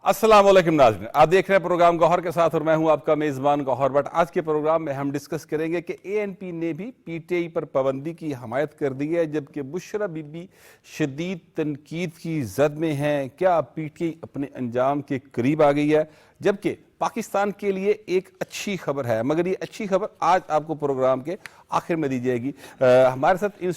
السلام علیکم ناظرین، آپ دیکھ رہے ہیں پروگرام گوہر کے ساتھ اور میں ہوں آپ کا میزبان گوہر بٹ۔ آج کے پروگرام میں ہم ڈسکس کریں گے کہ اے این پی نے بھی پی ٹی آئی پر پابندی کی حمایت کر دی ہے، جبکہ بشرا بی بی شدید تنقید کی زد میں ہیں۔ کیا پی ٹی آئی اپنے انجام کے قریب آ گئی ہے؟ جبکہ پاکستان کے لیے ایک اچھی خبر ہے، مگر یہ اچھی خبر آج آپ کو پروگرام کے آخر میں دی جائے گی۔ ہمارے ساتھ ان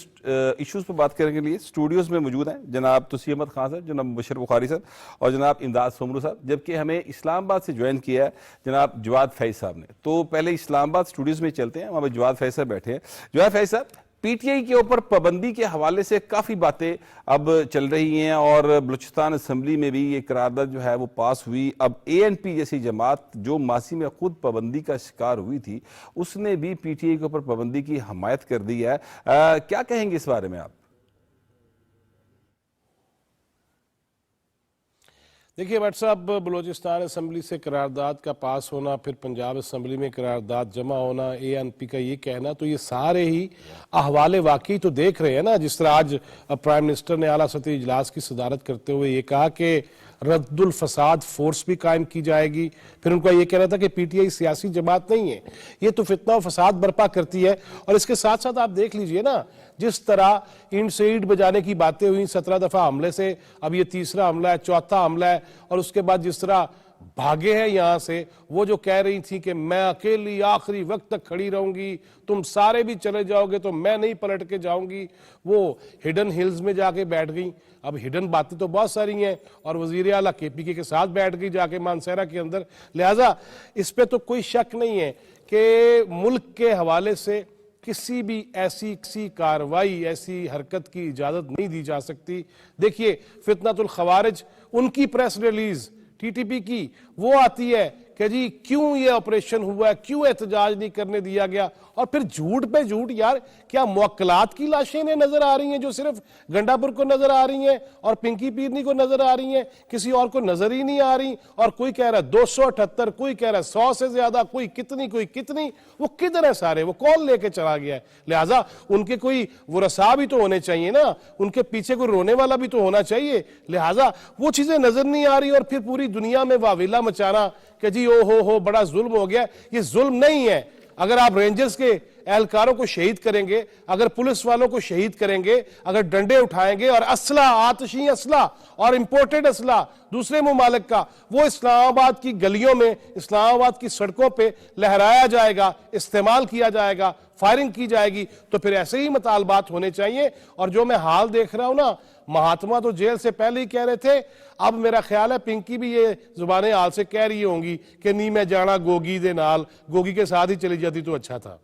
ایشوز پر بات کرنے کے لیے اسٹوڈیوز میں موجود ہیں جناب توصیف احمد خان صاحب، جناب مبشر بخاری صاحب اور جناب امداد سومرو صاحب، جبکہ ہمیں اسلام آباد سے جوائن کیا ہے جناب جواد فیض صاحب نے۔ تو پہلے اسلام آباد اسٹوڈیوز میں چلتے ہیں، وہاں پہ جواد فیض صاحب بیٹھے ہیں۔ جواد فیض صاحب، پی ٹی آئی کے اوپر پابندی کے حوالے سے کافی باتیں اب چل رہی ہیں اور بلوچستان اسمبلی میں بھی یہ قرارداد جو ہے وہ پاس ہوئی۔ اب اے این پی جیسی جماعت جو ماضی میں خود پابندی کا شکار ہوئی تھی، اس نے بھی پی ٹی آئی کے اوپر پابندی کی حمایت کر دی ہے۔ کیا کہیں گے اس بارے میں آپ؟ دیکھیے بٹ صاحب، بلوچستان اسمبلی سے قرارداد کا پاس ہونا، پھر پنجاب اسمبلی میں قرارداد جمع ہونا، اے این پی کا یہ کہنا، تو یہ سارے ہی احوال واقعی تو دیکھ رہے ہیں نا۔ جس طرح آج پرائم منسٹر نے اعلیٰ سطحی اجلاس کی صدارت کرتے ہوئے یہ کہا کہ رد الفساد فورس بھی قائم کی جائے گی، پھر ان کا یہ کہنا تھا کہ پی ٹی آئی سیاسی جماعت نہیں ہے، یہ تو فتنہ و فساد برپا کرتی ہے۔ اور اس کے ساتھ ساتھ آپ دیکھ لیجئے نا، جس طرح اینٹ سے اینٹ بجانے کی باتیں ہوئیں 17 دفعہ حملے سے، اب یہ تیسرا حملہ ہے، چوتھا حملہ ہے، اور اس کے بعد جس طرح بھاگے ہیں یہاں سے، وہ جو کہہ رہی تھی کہ میں اکیلی آخری وقت تک کھڑی رہوں گی، تم سارے بھی چلے جاؤ گے تو میں نہیں پلٹ کے جاؤں گی، وہ ہڈن ہلز میں جا کے بیٹھ گئیں۔ اب ہڈن باتیں تو بہت ساری ہیں، اور وزیر اعلیٰ کے پی کے ساتھ بیٹھ گئی جا کے مانسہرہ کے اندر۔ لہٰذا اس پہ تو کوئی شک نہیں ہے کہ ملک کے حوالے سے کسی بھی ایسی کاروائی، ایسی حرکت کی اجازت نہیں دی جا سکتی۔ دیکھیے فتنۃ الخوارج، ان کی press release T T P کی وہ آتی ہے کہ جی کیوں یہ آپریشن ہوا ہے، کیوں احتجاج نہیں کرنے دیا گیا، اور پھر جھوٹ پہ جھوٹ۔ یار کیا موکلات کی لاشیں انہیں نظر آ رہی ہیں جو صرف گنڈا پور کو نظر آ رہی ہیں اور پنکی پیرنی کو نظر آ رہی ہیں، کسی اور کو نظر ہی نہیں آ رہی؟ اور کوئی کہہ رہا ہے 278، کوئی کہہ رہا ہے 100 سے زیادہ، کوئی کتنی، وہ کدھر ہے سارے؟ وہ کون لے کے چلا گیا ہے؟ لہٰذا ان کے کوئی ورثاء بھی تو ہونے چاہیے نا، ان کے پیچھے کوئی رونے والا بھی تو ہونا چاہیے۔ لہٰذا وہ چیزیں نظر نہیں آ رہی، اور پھر پوری دنیا میں واویلا مچانا کہ جی او ہو بڑا ظلم ہو گیا۔ یہ ظلم نہیں ہے۔ اگر آپ رینجرز کے اہلکاروں کو شہید کریں گے، اگر پولیس والوں کو شہید کریں گے، اگر ڈنڈے اٹھائیں گے اور اسلحہ، آتشی اسلحہ اور امپورٹڈ اسلحہ دوسرے ممالک کا وہ اسلام آباد کی گلیوں میں، اسلام آباد کی سڑکوں پہ لہرایا جائے گا، استعمال کیا جائے گا، فائرنگ کی جائے گی، تو پھر ایسے ہی مطالبات ہونے چاہیے۔ اور جو میں حال دیکھ رہا ہوں نا، مہاتما تو جیل سے پہلے ہی کہہ رہے تھے، اب میرا خیال ہے پنکی بھی یہ زبان حال سے کہہ رہی ہوں گی کہ نہیں میں جانا گوگی دے نال، گوگی کے ساتھ ہی چلی جاتی تو اچھا تھا۔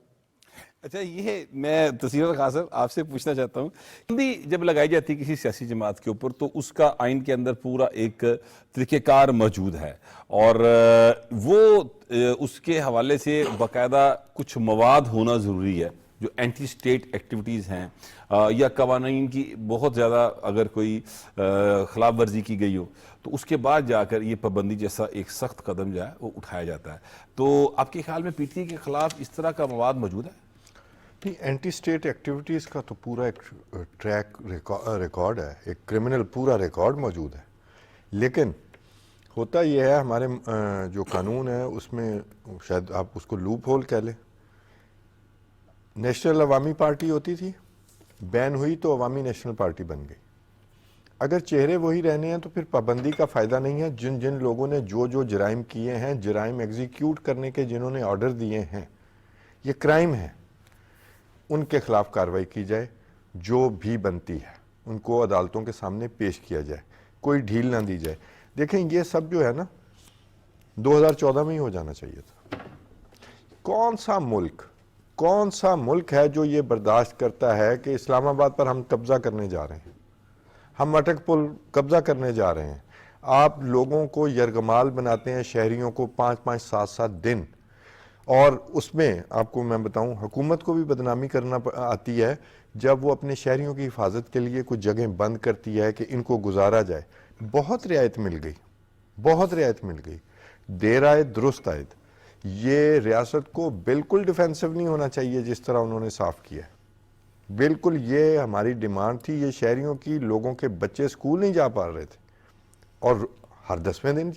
اچھا، یہ میں تصویر خان صاحب آپ سے پوچھنا چاہتا ہوں، پابندی جب لگائی جاتی ہے کسی سیاسی جماعت کے اوپر تو اس کا آئین کے اندر پورا ایک طریقہ کار موجود ہے، اور وہ اس کے حوالے سے باقاعدہ کچھ مواد ہونا ضروری ہے جو اینٹی سٹیٹ ایکٹیویٹیز ہیں، یا قوانین کی بہت زیادہ اگر کوئی خلاف ورزی کی گئی ہو تو اس کے بعد جا کر یہ پابندی جیسا ایک سخت قدم جو ہے وہ اٹھایا جاتا ہے۔ تو آپ کے خیال میں پی ٹی آئی کے خلاف اس طرح کا مواد موجود ہے؟ نہیں، اینٹی سٹیٹ ایکٹیویٹیز کا تو پورا ایک ٹریک ریکارڈ ہے، ایک کرمنل پورا ریکارڈ موجود ہے، لیکن ہوتا یہ ہے ہمارے جو قانون ہے اس میں شاید آپ اس کو لوپ ہول کہہ لیں۔ نیشنل عوامی پارٹی ہوتی تھی، بین ہوئی تو عوامی نیشنل پارٹی بن گئی۔ اگر چہرے وہی رہنے ہیں تو پھر پابندی کا فائدہ نہیں ہے۔ جن لوگوں نے جو جرائم کیے ہیں، جرائم ایگزیکیوٹ کرنے کے جنہوں نے آرڈر دیے ہیں، یہ کرائم ہے، ان کے خلاف کارروائی کی جائے، جو بھی بنتی ہے ان کو عدالتوں کے سامنے پیش کیا جائے، کوئی ڈھیل نہ دی جائے۔ دیکھیں یہ سب جو ہے نا 2014 میں ہی ہو جانا چاہیے تھا۔ کون سا ملک ہے جو یہ برداشت کرتا ہے کہ اسلام آباد پر ہم قبضہ کرنے جا رہے ہیں، ہم اٹک پل قبضہ کرنے جا رہے ہیں، آپ لوگوں کو یرغمال بناتے ہیں، شہریوں کو 5-5 7-7 دن، اور اس میں آپ کو میں بتاؤں حکومت کو بھی بدنامی کرنا آتی ہے جب وہ اپنے شہریوں کی حفاظت کے لیے کچھ جگہیں بند کرتی ہے کہ ان کو گزارا جائے۔ بہت رعایت مل گئی، دیر آئے درست آئے۔ یہ ریاست کو بالکل ڈیفینسو نہیں ہونا چاہیے جس طرح انہوں نے صاف کیا ہے، بالکل یہ ہماری ڈیمانڈ تھی۔ یہ شہریوں کی، لوگوں کے بچے سکول نہیں جا پا رہے تھے، اور ہر 10ویں دن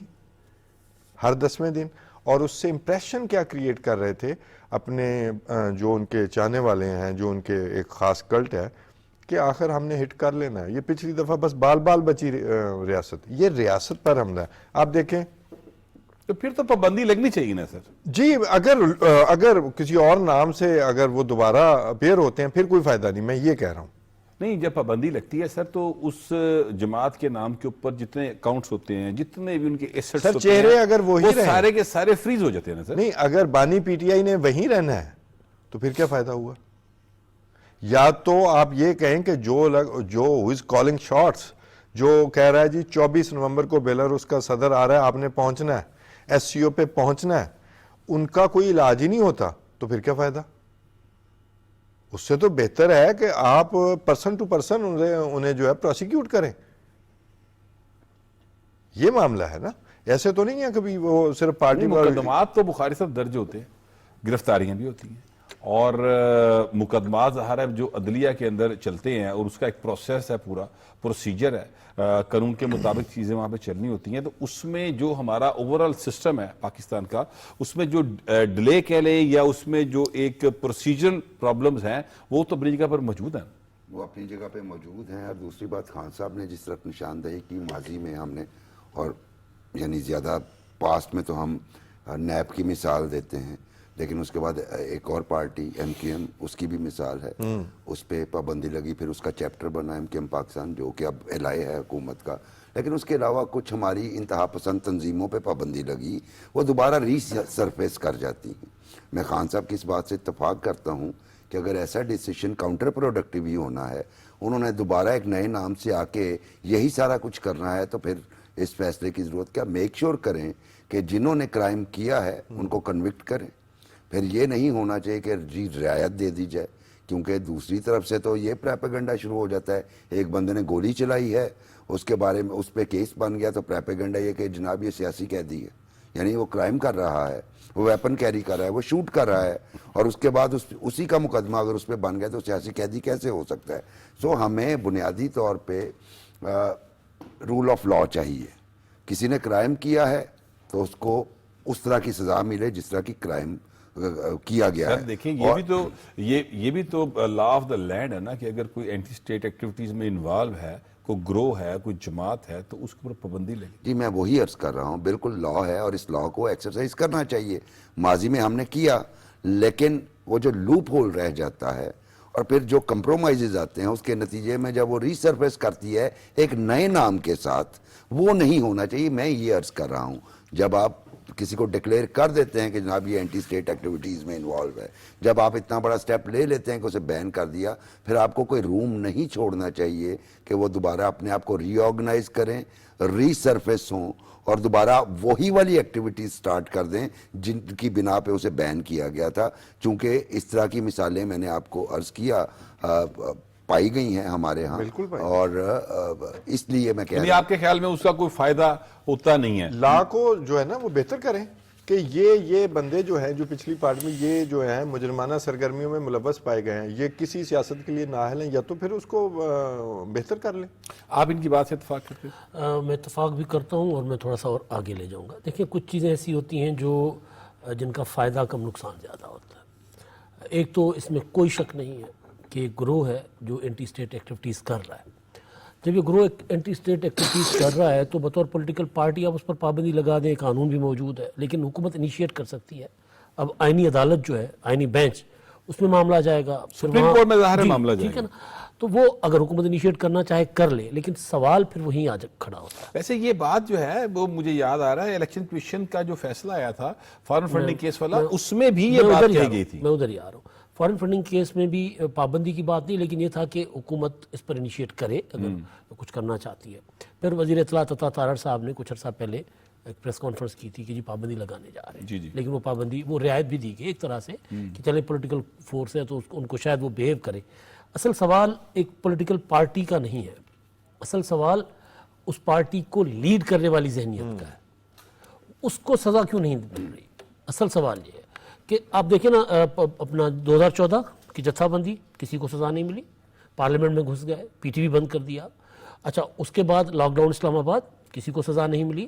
ہر 10ویں دن، اور اس سے امپریشن کیا کریٹ کر رہے تھے اپنے جو ان کے چاہنے والے ہیں، جو ان کے ایک خاص کلٹ ہے کہ آخر ہم نے ہٹ کر لینا ہے. یہ پچھلی دفعہ بس بال بال بچی ریاست، یہ ریاست پر حملہ ہے. آپ دیکھیں تو پھر تو پابندی لگنی چاہیے نا سر. جی، اگر کسی اور نام سے اگر وہ دوبارہ اپیئر ہوتے ہیں پھر کوئی فائدہ نہیں، میں یہ کہہ رہا ہوں. نہیں، جب پابندی لگتی ہے سر تو اس جماعت کے نام کے اوپر جتنے اکاؤنٹس ہوتے ہیں، جتنے بھی ان کے ایسٹس سر، ہوتے ہیں، چہرے اگر وہی وہ رہیں، سارے کے سارے فریز ہو جاتے ہیں نا سر. نہیں، اگر بانی پی ٹی آئی نے وہیں رہنا ہے تو پھر کیا فائدہ ہوا؟ یا تو آپ یہ کہیں کہ جو از کالنگ شاٹس، جو کہہ رہا ہے جی 24 نومبر کو بیلاروس کا صدر آ رہا ہے، آپ نے پہنچنا ہے، ایس سی او پہ پہنچنا ہے، ان کا کوئی علاج ہی نہیں ہوتا تو پھر کیا فائدہ؟ اس سے تو بہتر ہے کہ آپ پرسن ٹو پرسن انہیں جو ہے پروسیکیوٹ کریں. یہ معاملہ ہے نا، ایسے تو نہیں ہے کبھی وہ صرف پارٹی مقدمات تو بخاری صاحب درج ہوتے ہیں، گرفتاریاں بھی ہوتی ہیں، اور مقدمات ظاہر ہے جو عدلیہ کے اندر چلتے ہیں، اور اس کا ایک پروسیس ہے، پورا پروسیجر ہے، قانون کے مطابق چیزیں وہاں پہ چلنی ہوتی ہیں. تو اس میں جو ہمارا اوورال سسٹم ہے پاکستان کا، اس میں جو ڈیلے کہہ لیں یا اس میں جو ایک پروسیجرل پرابلمز ہیں، وہ تو اپنی جگہ پر موجود ہیں. وہ اپنی جگہ پہ موجود ہیں. اور دوسری بات، خان صاحب نے جس طرح نشاندہی کی ماضی میں ہم نے، اور یعنی زیادہ پاسٹ میں تو ہم نیب کی مثال دیتے ہیں، لیکن اس کے بعد ایک اور پارٹی ایم کیو ایم، اس کی بھی مثال ہے، اس پہ پابندی لگی، پھر اس کا چیپٹر بنا ایم کیو ایم پاکستان، جو کہ اب الائے ہے حکومت کا. لیکن اس کے علاوہ کچھ ہماری انتہا پسند تنظیموں پہ پابندی لگی، وہ دوبارہ ری سرفیس کر جاتی ہیں. میں خان صاحب کی اس بات سے اتفاق کرتا ہوں کہ اگر ایسا ڈیسیشن کاؤنٹر پروڈکٹیو ہی ہونا ہے، انہوں نے دوبارہ ایک نئے نام سے آ کے یہی سارا کچھ کرنا ہے، تو پھر اس فیصلے کی ضرورت کیا؟ میک شور کریں کہ جنہوں نے کرائم کیا ہے ان کو کنوکٹ کریں. پھر یہ نہیں ہونا چاہیے کہ جی رعایت دے دی جائے، کیونکہ دوسری طرف سے تو یہ پریپیگنڈا شروع ہو جاتا ہے. ایک بندے نے گولی چلائی ہے، اس کے بارے میں اس پہ کیس بن گیا تو پریپیگنڈا یہ کہ جناب یہ سیاسی قیدی ہے، یعنی وہ کرائم کر رہا ہے، وہ ویپن کیری کر رہا ہے، وہ شوٹ کر رہا ہے، اور اس کے بعد اسی کا مقدمہ اگر اس پہ بن گیا تو سیاسی قیدی کیسے ہو سکتا ہے؟ سو ہمیں بنیادی طور پہ رول آف لا چاہیے. کسی نے کرائم کیا ہے تو اس کو اس طرح کی سزا ملے جس طرح کی کرائم کیا گیا ہے. سر دیکھیں، یہ بھی تو لا آف دا لینڈ ہے نا، کہ اگر کوئی اینٹی اسٹیٹ ایکٹیویٹیز میں انوالو ہے، کوئی گروہ ہے، کوئی جماعت ہے، تو اس کے اوپر پابندی لگے. جی میں وہی عرض کر رہا ہوں، بالکل لا ہے اور اس لا کو ایکسرسائز کرنا چاہیے. ماضی میں ہم نے کیا، لیکن وہ جو لوپ ہول رہ جاتا ہے اور پھر جو کمپرومائزز آتے ہیں اس کے نتیجے میں جب وہ ریسرفیس کرتی ہے ایک نئے نام کے ساتھ، وہ نہیں ہونا چاہیے. میں یہ عرض کر رہا ہوں، جب آپ کسی کو ڈکلیئر کر دیتے ہیں کہ جناب یہ اینٹی اسٹیٹ ایکٹیویٹیز میں انوالو ہے، جب آپ اتنا بڑا سٹیپ لے لیتے ہیں کہ اسے بین کر دیا، پھر آپ کو کوئی روم نہیں چھوڑنا چاہیے کہ وہ دوبارہ اپنے آپ کو ری آرگنائز کریں، ری سرفیس ہوں، اور دوبارہ وہی والی ایکٹیویٹیز سٹارٹ کر دیں جن کی بنا پہ اسے بین کیا گیا تھا. چونکہ اس طرح کی مثالیں میں نے آپ کو عرض کیا پائی گئی ہیں ہمارے ہاں، اور اس لیے میں کہہ رہا ہوں آپ کے خیال میں اس کا کوئی فائدہ ہوتا نہیں ہے؟ لا کو جو ہے نا وہ بہتر کریں کہ یہ بندے جو ہیں جو پچھلی پارٹ میں یہ جو ہیں مجرمانہ سرگرمیوں میں ملوث پائے گئے ہیں، یہ کسی سیاست کے لیے نااہل ہیں، یا تو پھر اس کو بہتر کر لیں. آپ ان کی بات سے اتفاق کرتے ہیں؟ میں اتفاق بھی کرتا ہوں، اور میں تھوڑا سا اور آگے لے جاؤں گا. دیکھیں، کچھ چیزیں ایسی ہوتی ہیں جن کا فائدہ کم نقصان زیادہ ہوتا ہے. ایک تو اس میں کوئی شک نہیں ہے کہ ایک گروہ ہے جو اینٹی اسٹیٹ ایکٹیویٹیز کر رہا ہے. جب یہ گروہ اینٹی اسٹیٹ ایکٹیویٹیز کر رہا ہے تو بطور پولیٹیکل پارٹی آپ اس پر پابندی لگا دیں، قانون بھی موجود ہے، لیکن حکومت انیشیٹ کر سکتی ہے. اب آئینی عدالت جو ہے، آئینی بینچ، اس میں معاملہ جائے گا، سپریم کورٹ میں ظاہر ہے معاملہ جائے گا، ٹھیک ہے نا. تو وہ اگر حکومت انیشیٹ کرنا چاہے کر لے، لیکن سوال پھر وہیں آ کھڑا ہوتا ہے. ویسے یہ بات جو ہے وہ مجھے یاد آ رہا ہے، الیکشن کمیشن کا جو فیصلہ آیا تھا فارن فنڈنگ کیس والا، اس میں بھی یہ بات کہی گئی تھی. میں ادھر ہی آ رہا ہوں. فارن فنڈنگ کیس میں بھی پابندی کی بات نہیں، لیکن یہ تھا کہ حکومت اس پر انیشیٹ کرے اگر کچھ کرنا چاہتی ہے. پھر وزیر اطلاعات عطا تارڑ صاحب نے کچھ عرصہ پہلے ایک پریس کانفرنس کی تھی کہ جی پابندی لگانے جا رہے ہیں، لیکن وہ پابندی، وہ رعایت بھی دی گئی ایک طرح سے کہ چلے پولیٹیکل فورس ہے تو ان کو شاید وہ بیہیو کرے. اصل سوال ایک پولیٹیکل پارٹی کا نہیں ہے، اصل سوال اس پارٹی کو لیڈ کرنے والی ذہنیت کا ہے. اس کو سزا کیوں نہیں مل رہی؟ اصل سوال یہ ہے کہ آپ دیکھیں نا، اپنا 2014 کی جتھا بندی، کسی کو سزا نہیں ملی، پارلیمنٹ میں گھس گئے، پی ٹی وی بند کر دیا. اچھا، اس کے بعد لاک ڈاؤن اسلام آباد، کسی کو سزا نہیں ملی.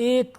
1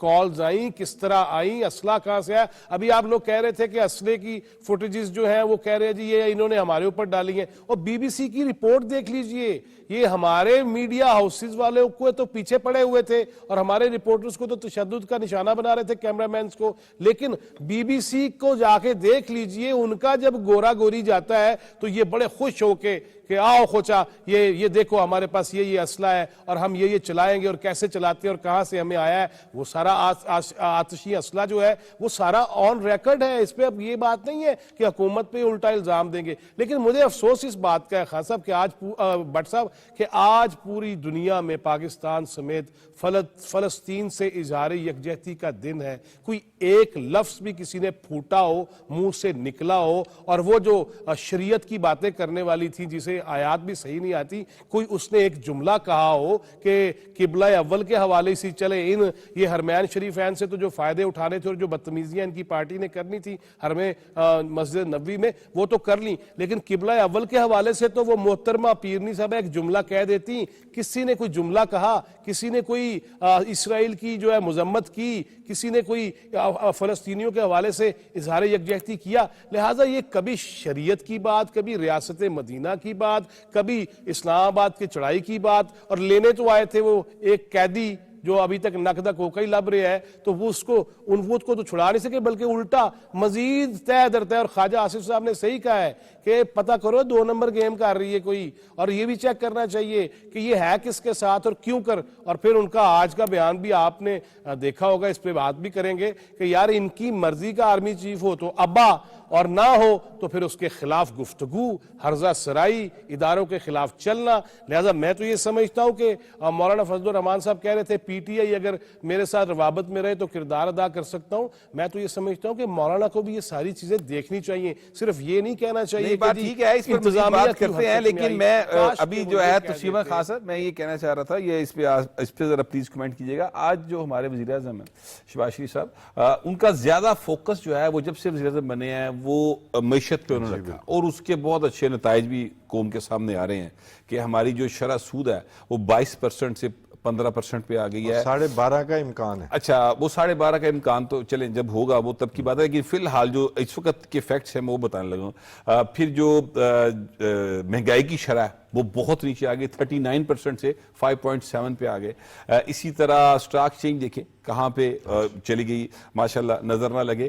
کالز آئیں, کس طرح آئیں, اسلحہ کہاں سے آیا. ابھی آپ لوگ کہہ رہے تھے کہ اسلحے کی فوٹیجز جو ہیں وہ کہہ رہے ہیں جی یہ انہوں نے ہمارے اوپر ڈالی ہیں, اور بی بی سی کی رپورٹ دیکھ لیجئے, یہ ہمارے میڈیا ہاؤسز والوں کو تو پیچھے پڑے ہوئے تھے اور ہمارے رپورٹرز کو تو تشدد کا نشانہ بنا رہے تھے, کیمرہ مینز کو. لیکن بی بی سی کو جا کے دیکھ لیجئے, ان کا جب گورا گوری جاتا ہے تو یہ بڑے خوش ہو کے کہ آؤ خوچا یہ دیکھو ہمارے پاس یہ اسلحہ ہے اور ہم یہ چلائیں گے, اور کیسے چلاتے ہیں اور کہاں سے ہمیں آیا ہے. وہ سارا آتشی اسلحہ جو ہے وہ سارا آن ریکارڈ ہے. اس پہ اب یہ بات نہیں ہے کہ حکومت پہ الٹا الزام دیں گے. لیکن مجھے افسوس اس بات کا ہے خان صاحب کہ آج بٹ صاحب کہ آج پوری دنیا میں پاکستان سمیت فلسطین سے اظہار یکجہتی کا دن ہے. کوئی ایک لفظ بھی کسی نے پھوٹا ہو, منہ سے نکلا ہو, اور وہ جو شریعت کی باتیں کرنے والی تھی جسے آیات بھی صحیح نہیں آتی, کوئی اس نے ایک جملہ کہا ہو کہ قبلہ اول کے حوالے سے چلے یہ حرمین شریفین سے تو جو فائدے اٹھانے تھے اور جو بدتمیزیاں ان کی پارٹی نے کرنی تھی حرم مسجد نبوی میں وہ تو کر لیں, لیکن قبلہ اول کے حوالے سے تو وہ محترمہ پیرنی صاحب ایک جملہ کہہ دیتی. کسی نے کوئی جملہ کہا, کسی نے کوئی اسرائیل کی جو ہے مذمت کی, کسی نے کوئی فلسطینیوں کے حوالے سے اظہار یکجہتی کیا. لہٰذا یہ کبھی شریعت کی بات, کبھی ریاست مدینہ کی بات, کبھی اسلام آباد کی چڑھائی کی بات, اور لینے تو آئے تھے وہ ایک قیدی جو ابھی تک نقدک ہو کے ہی لب رہے ہے, تو وہ اس کو تو چھڑا نہیں سکے بلکہ الٹا مزید تہ درتا ہے. اور خواجہ آصف صاحب نے صحیح کہا ہے کہ پتہ کرو 2 نمبر گیم کر رہی ہے کوئی, اور یہ بھی چیک کرنا چاہیے کہ یہ ہے کس کے ساتھ اور کیوں کر. اور پھر ان کا آج کا بیان بھی آپ نے دیکھا ہوگا, اس پہ بات بھی کریں گے کہ یار ان کی مرضی کا آرمی چیف ہو تو ابا, اور نہ ہو تو پھر اس کے خلاف گفتگو, ہرزہ سرائی, اداروں کے خلاف چلنا. لہذا میں تو یہ سمجھتا ہوں کہ مولانا فضل الرحمان صاحب کہہ رہے تھے پی ٹی آئی اگر میرے ساتھ روابط میں رہے تو کردار ادا کر سکتا ہوں. میں تو یہ سمجھتا ہوں کہ مولانا کو بھی یہ ساری چیزیں دیکھنے چاہیے, صرف یہ نہیں کہنا چاہیے بات ٹھیک ہے, اس پر مزید بات کرتے ہیں. لیکن میں ابھی جو ہے تسلیمہ خان صاحب میں یہ کہنا چاہ رہا تھا, یہ اس پہ ذرا پلیز کمنٹ کیجیے گا. آج جو ہمارے وزیر اعظم ہیں شہباز شریف صاحب, ان کا زیادہ فوکس جو ہے وہ جب سے وزیر اعظم بنے ہیں وہ معیشت پہ انہوں نے رکھا, اور اس کے بہت اچھے نتائج بھی قوم کے سامنے آ رہے ہیں کہ ہماری جو شرح سود ہے وہ 22% سے 15% پہ آ گئی ہے. 12.5 کا امکان ہے. اچھا, وہ 12.5 کا امکان تو چلیں جب ہوگا وہ تب کی بات ہے, لیکن فی الحال جو اس وقت کے فیکٹس ہیں میں وہ بتانے لگا ہوں. پھر جو مہنگائی کی شرح ہے وہ بہت نیچے آ گئی, 39% سے 5.7 پہ آ گئے. اسی طرح سٹاک چینج دیکھیں کہاں پہ چلی گئی, ماشاءاللہ نظر نہ لگے.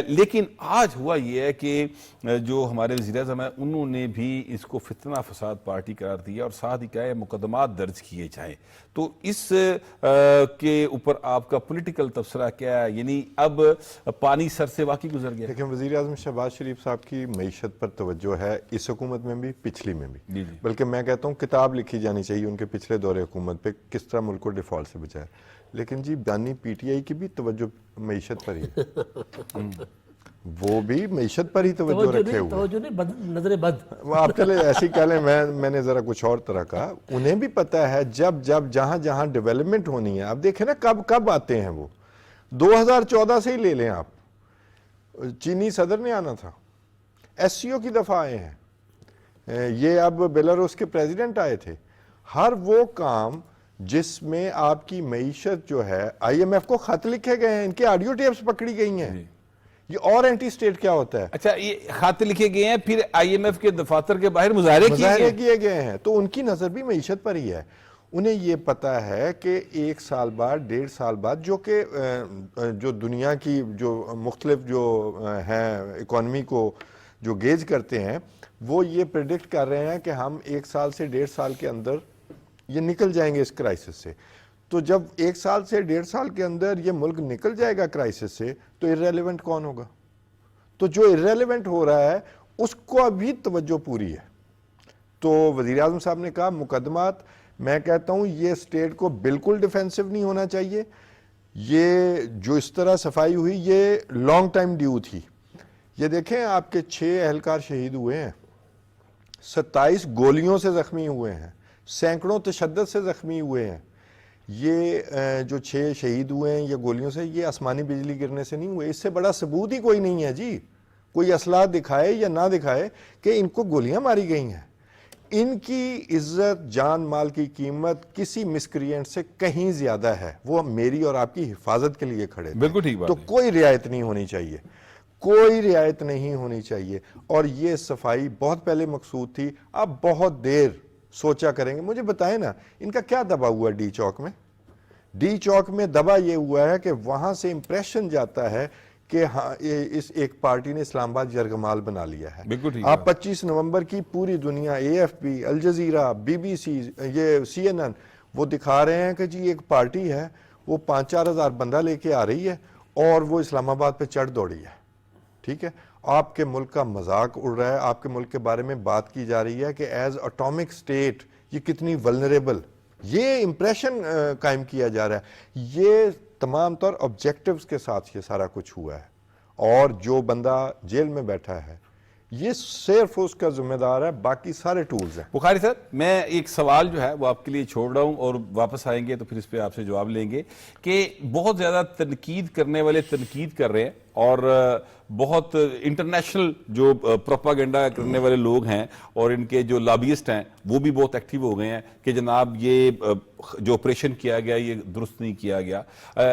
لیکن آج ہوا یہ ہے کہ جو ہمارے وزیر اعظم ہیں انہوں نے بھی اس کو فتنہ فساد پارٹی قرار دیا, اور ساتھ ہی کہا ہے مقدمات درج کیے جائیں. تو اس کے اوپر آپ کا پولیٹیکل تبصرہ کیا ہے؟ یعنی اب پانی سر سے واقعی گزر گیا. لیکن وزیر اعظم شہباز شریف صاحب کی معیشت پر توجہ ہے اس حکومت میں بھی پچھلی میں بھی, بلکہ میں کہتا ہوں کتاب لکھی جانی چاہیے ان کے پچھلے دور حکومت پہ کس طرح ملک کو ڈیفالٹ سے بچایا. لیکن جی دانی پی ٹی آئی کی بھی توجہ معیشت پر ہی, وہ بھی معیشت پر ہی توجہ رکھے ہوئے. توجہ نہیں, نظر بد. آپ چلے ایسی کہہ لیں, میں نے ذرا کچھ اور طرح کہا. انہیں بھی پتا ہے جب جہاں ڈیولپمنٹ ہونی ہے. اب دیکھیں نا کب آتے ہیں وہ, 2014 سے ہی لے لیں آپ, چینی صدر نے آنا تھا, ایس سی او کی دفعہ آئے ہیں, یہ اب بیلاروس کے پریزیڈنٹ آئے تھے. ہر وہ کام جس میں آپ کی معیشت جو ہے, آئی ایم ایف کو خط لکھے گئے ہیں, ان کے آڈیو ٹیپس پکڑی گئی ہیں. یہ اور اینٹی سٹیٹ کیا ہوتا ہے؟ اچھا, یہ خط لکھے گئے ہیں, پھر آئی ایم ایف کے دفاتر کے باہر مظاہرے کیے گئے ہیں. تو ان کی نظر بھی معیشت پر ہی ہے. انہیں یہ پتا ہے کہ 1 سال بعد 1.5 سال بعد جو دنیا کی جو مختلف جو ہیں اکانومی کو جو گیج کرتے ہیں وہ یہ پریڈکٹ کر رہے ہیں کہ ہم 1 سال سے 1.5 سال کے اندر یہ نکل جائیں گے اس کرائسس سے. تو جب 1 سال سے 1.5 سال کے اندر یہ ملک نکل جائے گا کرائسس سے تو irrelevant کون ہوگا؟ تو جو irrelevant ہو رہا ہے اس کو ابھی توجہ پوری ہے. تو وزیر اعظم صاحب نے کہا مقدمات, میں کہتا ہوں یہ اسٹیٹ کو بالکل ڈیفینسو نہیں ہونا چاہیے. یہ جو اس طرح صفائی ہوئی یہ لانگ ٹائم ڈیو تھی. یہ دیکھیں آپ کے 6 اہلکار شہید ہوئے ہیں, 27 گولیوں سے زخمی ہوئے ہیں, سینکڑوں تشدد سے زخمی ہوئے ہیں. یہ جو 6 شہید ہوئے ہیں یہ گولیوں سے, یہ آسمانی بجلی گرنے سے نہیں ہوئے. اس سے بڑا ثبوت ہی کوئی نہیں ہے جی. کوئی اسلحہ دکھائے یا نہ دکھائے کہ ان کو گولیاں ماری گئی ہیں. ان کی عزت جان مال کی قیمت کسی مسکرینٹ سے کہیں زیادہ ہے. وہ میری اور آپ کی حفاظت کے لیے کھڑے تھے. بالکل ٹھیک بات تو ہے. کوئی رعایت نہیں ہونی چاہیے, کوئی رعایت نہیں ہونی چاہیے. اور یہ صفائی بہت پہلے مقصود تھی, اب بہت دیر سوچا کریں گے. مجھے بتائیں نا ان کا کیا دبا ہوا ڈی چوک میں؟ ڈی چوک میں دبا یہ ہوا ہے کہ وہاں سے امپریشن جاتا ہے کہ ہاں اس ایک پارٹی نے اسلام آباد یرغمال بنا لیا ہے. بالکل ٹھیک. آپ 25 نومبر کی پوری دنیا, A F P, Al Jazeera, B B C, یہ CNN, وہ دکھا رہے ہیں کہ جی ایک پارٹی ہے وہ 5-4 ہزار بندہ لے کے آ رہی ہے اور وہ اسلام آباد پہ چڑھ دوڑی ہے. ٹھیک ہے, آپ کے ملک کا مذاق اڑ رہا ہے, آپ کے ملک کے بارے میں بات کی جا رہی ہے کہ ایز اٹامک اسٹیٹ یہ کتنی ولنریبل, یہ امپریشن قائم کیا جا رہا ہے. یہ تمام طور آبجیکٹیوز کے ساتھ یہ سارا کچھ ہوا ہے. اور جو بندہ جیل میں بیٹھا ہے یہ صرف اس کا ذمہ دار ہے, باقی سارے ٹولز ہیں. بخاری صاحب, میں ایک سوال جو ہے وہ آپ کے لیے چھوڑ رہا ہوں اور واپس آئیں گے تو پھر اس پہ آپ سے جواب لیں گے کہ بہت زیادہ تنقید کرنے والے تنقید کر رہے ہیں اور بہت انٹرنیشنل جو پروپاگنڈا کرنے والے لوگ ہیں اور ان کے جو لابیسٹ ہیں وہ بھی بہت ایکٹیو ہو گئے ہیں کہ جناب یہ جو آپریشن کیا گیا یہ درست نہیں کیا گیا.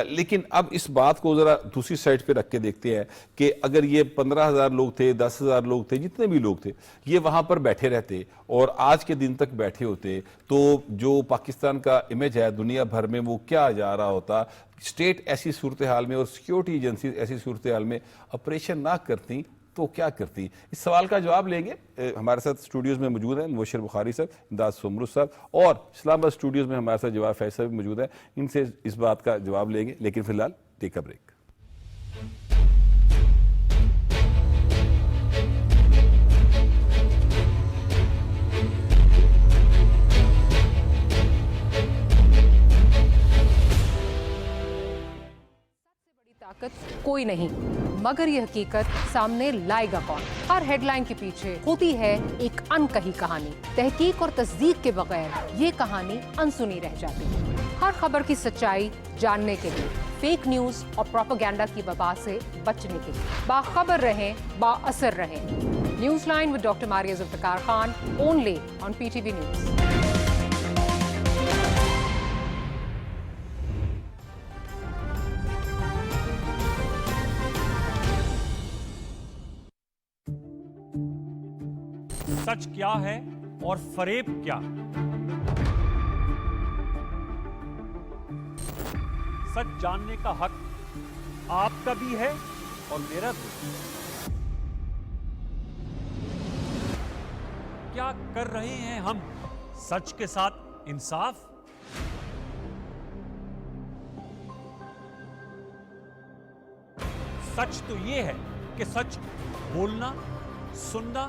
لیکن اب اس بات کو ذرا دوسری سائڈ پہ رکھ کے دیکھتے ہیں کہ اگر یہ 15,000 لوگ تھے, 10,000 لوگ تھے, جتنے بھی لوگ تھے, یہ وہاں پر بیٹھے رہتے اور آج کے دن تک بیٹھے ہوتے تو جو پاکستان کا امیج ہے دنیا بھر میں وہ کیا جا رہا ہوتا. اسٹیٹ ایسی صورتحال میں اور سیکیورٹی ایجنسیز ایسی صورتحال میں آپریشن نہ کرتی تو کیا کرتی؟ اس سوال کا جواب لیں گے. ہمارے ساتھ اسٹوڈیوز میں موجود ہیں مبشر بخاری صاحب, امداد سومرو صاحب, اور اسلام آباد اسٹوڈیوز میں ہمارے ساتھ جواب فیض صاحب موجود ہیں. ان سے اس بات کا جواب لیں گے, لیکن فی الحال ٹیک اے بریک. کوئی نہیں, مگر یہ حقیقت سامنے لائے گا کون؟ ہر ہیڈ لائن کے پیچھے ہوتی ہے ایک ان کہی کہانی. تحقیق اور تصدیق کے بغیر یہ کہانی انسنی رہ جاتی. ہر خبر کی سچائی جاننے کے لیے, فیک نیوز اور پروپیگنڈا کی وبا سے بچنے کے لیے باخبر رہیں, با اثر رہیں. News line with doctor Maria Zulfiqar Khan, only on PTV news. سچ کیا ہے اور فریب کیا؟ سچ جاننے کا حق آپ کا بھی ہے اور میرا بھی. کیا کر رہے ہیں ہم سچ کے ساتھ انصاف؟ سچ تو یہ ہے کہ سچ بولنا, سننا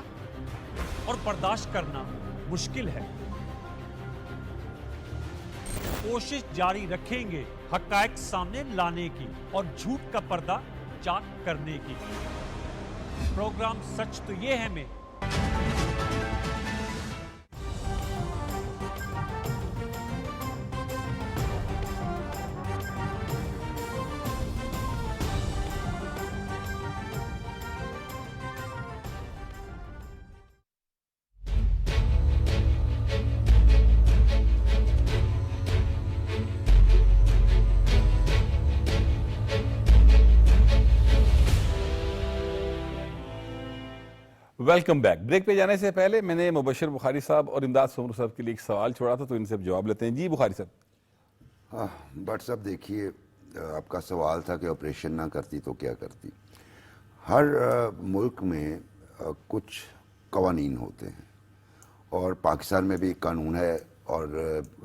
اور برداشت کرنا مشکل ہے. کوشش جاری رکھیں گے حقائق سامنے لانے کی اور جھوٹ کا پردہ چاک کرنے کی. پروگرام سچ تو یہ ہے میں ویلکم بیک. بریک پہ جانے سے پہلے میں نے مبشر بخاری صاحب اور امداد سومرو صاحب کے لیے ایک سوال چھوڑا تھا تو ان سے جواب لیتے ہیں. جی بخاری صاحب. بٹ صاحب دیکھیے, آپ کا سوال تھا کہ آپریشن نہ کرتی تو کیا کرتی. ہر ملک میں کچھ قوانین ہوتے ہیں اور پاکستان میں بھی ایک قانون ہے اور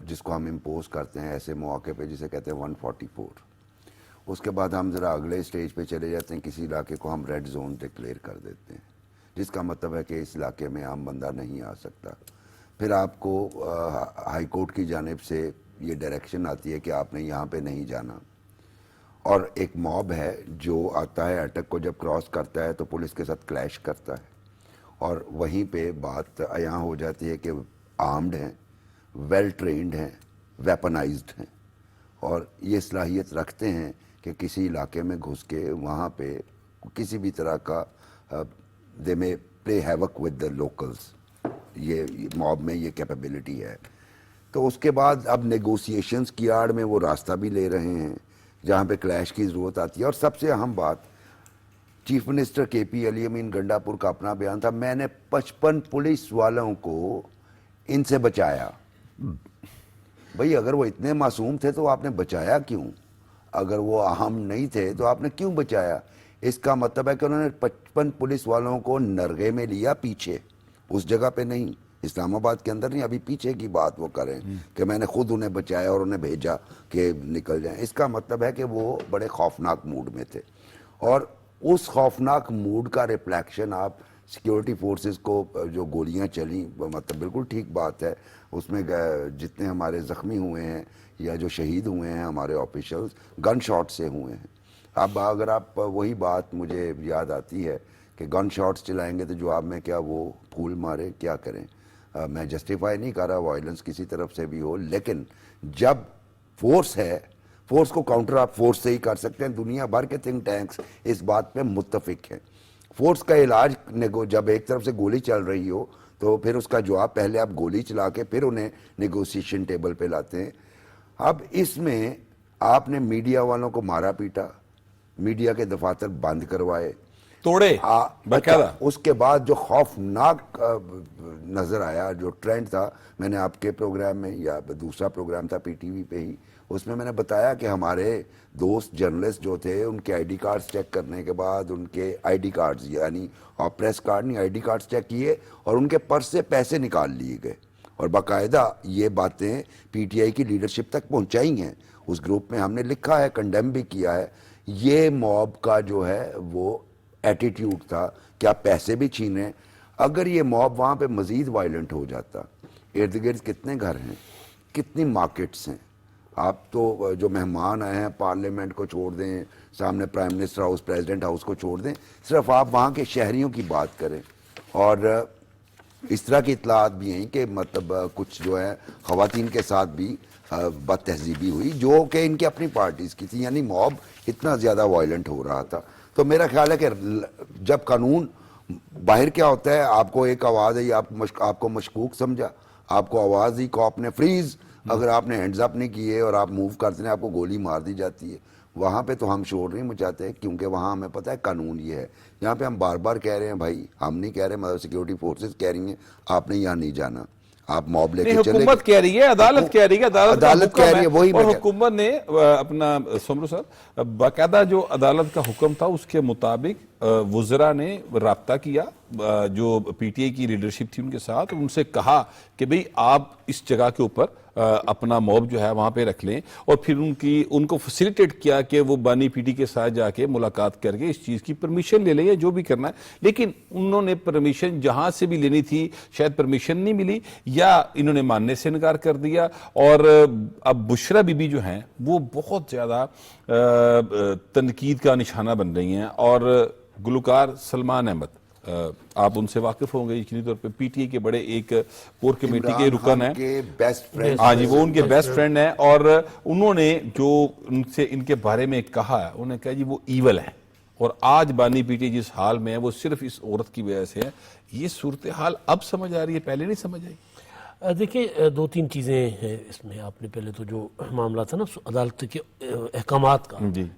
جس کو ہم امپوز کرتے ہیں ایسے مواقع پہ جسے کہتے ہیں 144. اس کے بعد ہم ذرا اگلے اسٹیج پہ چلے جاتے ہیں, کسی علاقے کو ہم ریڈ زون ڈکلیئر کر دیتے ہیں جس کا مطلب ہے کہ اس علاقے میں عام بندہ نہیں آ سکتا. پھر آپ کو ہائی کورٹ کی جانب سے یہ ڈائریکشن آتی ہے کہ آپ نے یہاں پہ نہیں جانا, اور ایک موب ہے جو آتا ہے اٹک کو جب کراس کرتا ہے تو پولیس کے ساتھ کلیش کرتا ہے اور وہیں پہ بات عیاں ہو جاتی ہے کہ آرمڈ ہیں, ویل ٹرینڈ ہیں, ویپنائزڈ ہیں اور یہ صلاحیت رکھتے ہیں کہ کسی علاقے میں گھس کے وہاں پہ کسی بھی طرح کا they may play havoc with the locals. یہ موب میں یہ کیپیبلٹی ہے. تو اس کے بعد اب نیگوسیشنز کی آڑ میں وہ راستہ بھی لے رہے ہیں جہاں پہ کلیش کی ضرورت آتی ہے. اور سب سے اہم بات، چیف منسٹر کے پی علی امین گنڈا پور کا اپنا بیان تھا، میں نے 55 پولیس والوں کو ان سے بچایا. بھئی اگر وہ اتنے معصوم تھے تو آپ نے بچایا کیوں؟ اگر وہ اہم نہیں تھے تو آپ نے کیوں بچایا؟ اس کا مطلب ہے کہ انہوں نے 55 پولیس والوں کو نرغے میں لیا، پیچھے، اس جگہ پہ نہیں، اسلام آباد کے اندر نہیں، ابھی پیچھے کی بات وہ کریں کہ میں نے خود انہیں بچایا اور انہیں بھیجا کہ نکل جائیں. اس کا مطلب ہے کہ وہ بڑے خوفناک موڈ میں تھے. اور اس خوفناک موڈ کا ریفلیکشن آپ سیکیورٹی فورسز کو جو گولیاں چلیں، مطلب بالکل ٹھیک بات ہے، اس میں جتنے ہمارے زخمی ہوئے ہیں یا جو شہید ہوئے ہیں ہمارے آفیشلز گن شاٹ سے ہوئے ہیں. اب اگر آپ وہی بات مجھے یاد آتی ہے کہ گن شاٹس چلائیں گے تو جواب میں کیا وہ پھول مارے، کیا کریں؟ میں جسٹیفائی نہیں کر رہا وائلنس کسی طرف سے بھی ہو، لیکن جب فورس ہے، فورس کو کاؤنٹر آپ فورس سے ہی کر سکتے ہیں. دنیا بھر کے تھنک ٹینکس اس بات پہ متفق ہیں. فورس کا علاج جب ایک طرف سے گولی چل رہی ہو تو پھر اس کا جواب پہلے آپ گولی چلا کے پھر انہیں نیگوسیشن ٹیبل پہ لاتے ہیں. اب اس میں آپ نے میڈیا والوں کو مارا پیٹا، میڈیا کے دفاتر بند کروائے، توڑے باقاعدہ. اس کے بعد جو خوفناک نظر آیا، جو ٹرینڈ تھا، میں نے آپ کے پروگرام میں یا دوسرا پروگرام تھا پی ٹی وی پہ ہی، اس میں نے بتایا کہ ہمارے دوست جرنلسٹ جو تھے ان کے آئی ڈی کارڈز چیک کرنے کے بعد ان کے آئی ڈی کارڈز، یعنی پریس کارڈ نہیں، آئی ڈی کارڈز چیک کیے اور ان کے پرس سے پیسے نکال لیے گئے. اور باقاعدہ یہ باتیں پی ٹی آئی کی لیڈرشپ تک پہنچائی ہیں. اس گروپ میں ہم نے لکھا ہے، کنڈیم بھی کیا ہے. یہ موب کا جو ہے وہ ایٹیٹیوڈ تھا کہ آپ پیسے بھی چھینیں. اگر یہ موب وہاں پہ مزید وائلنٹ ہو جاتا، ارد گرد کتنے گھر ہیں، کتنی مارکیٹس ہیں، آپ تو جو مہمان آئے ہیں پارلیمنٹ کو چھوڑ دیں، سامنے prime minister house, president house کو چھوڑ دیں، صرف آپ وہاں کے شہریوں کی بات کریں. اور اس طرح کی اطلاعات بھی ہیں کہ مطلب کچھ جو ہے خواتین کے ساتھ بھی بد تہذیبی ہوئی جو کہ ان کی اپنی پارٹیز کی تھی. یعنی موب اتنا زیادہ وائلنٹ ہو رہا تھا. تو میرا خیال ہے کہ جب قانون باہر کیا ہوتا ہے، آپ کو ایک آواز ہے، آپ کو مشکوک سمجھا، آپ کو آواز دی، کوپ نے فریز، اگر آپ نے ہینڈز اپ نہیں کیے اور آپ موو کرتے ہیں آپ کو گولی مار دی جاتی ہے. وہاں پہ تو ہم شور نہیں مچاتے کیونکہ وہاں ہمیں پتہ ہے قانون یہ ہے. یہاں پہ ہم بار بار کہہ رہے ہیں بھائی، ہم نہیں کہہ رہے، مطلب سیکیورٹی فورسز کہہ رہی ہیں آپ نے یہاں نہیں جانا، آپ موب لے کے چلے. حکومت کہہ رہی ہے، عدالت کہہ رہی ہے، عدالت کہہ رہی ہے، وہی اور حکومت نے اپنا سمرو صاحب باقاعدہ جو عدالت کا حکم تھا اس کے مطابق وزراء نے رابطہ کیا جو پی ٹی آئی کی لیڈرشپ تھی ان کے ساتھ، ان سے کہا کہ بھئی آپ اس جگہ کے اوپر اپنا موب جو ہے وہاں پہ رکھ لیں، اور پھر ان کو فیسیلیٹیٹ کیا کہ وہ بانی پی ٹی کے ساتھ جا کے ملاقات کر کے اس چیز کی پرمیشن لے لیں یا جو بھی کرنا ہے. لیکن انہوں نے پرمیشن جہاں سے بھی لینی تھی شاید پرمیشن نہیں ملی یا انہوں نے ماننے سے انکار کر دیا. اور اب بشرا بی بی جو ہیں وہ بہت زیادہ تنقید کا نشانہ بن رہی ہیں. اور گلوکار سلمان احمد، آپ ان سے واقف ہوں گے، یقینی طور پہ پی ٹی آئی کے بڑے ایک کور کمیٹی کے رکن ہیں، ہاں جی، وہ ان کے بیسٹ فرینڈ ہیں. اور انہوں نے جو ان کے بارے میں کہا ہے، انہوں نے کہا جی وہ ایول ہے، اور آج بانی پی ٹی آئی جس حال میں ہے وہ صرف اس عورت کی وجہ سے ہے. یہ صورتحال اب سمجھ آ رہی ہے، پہلے نہیں سمجھ آئی. دیکھیں دو تین چیزیں ہیں اس میں. آپ نے پہلے تو جو معاملہ تھا نا عدالت کے احکامات کا،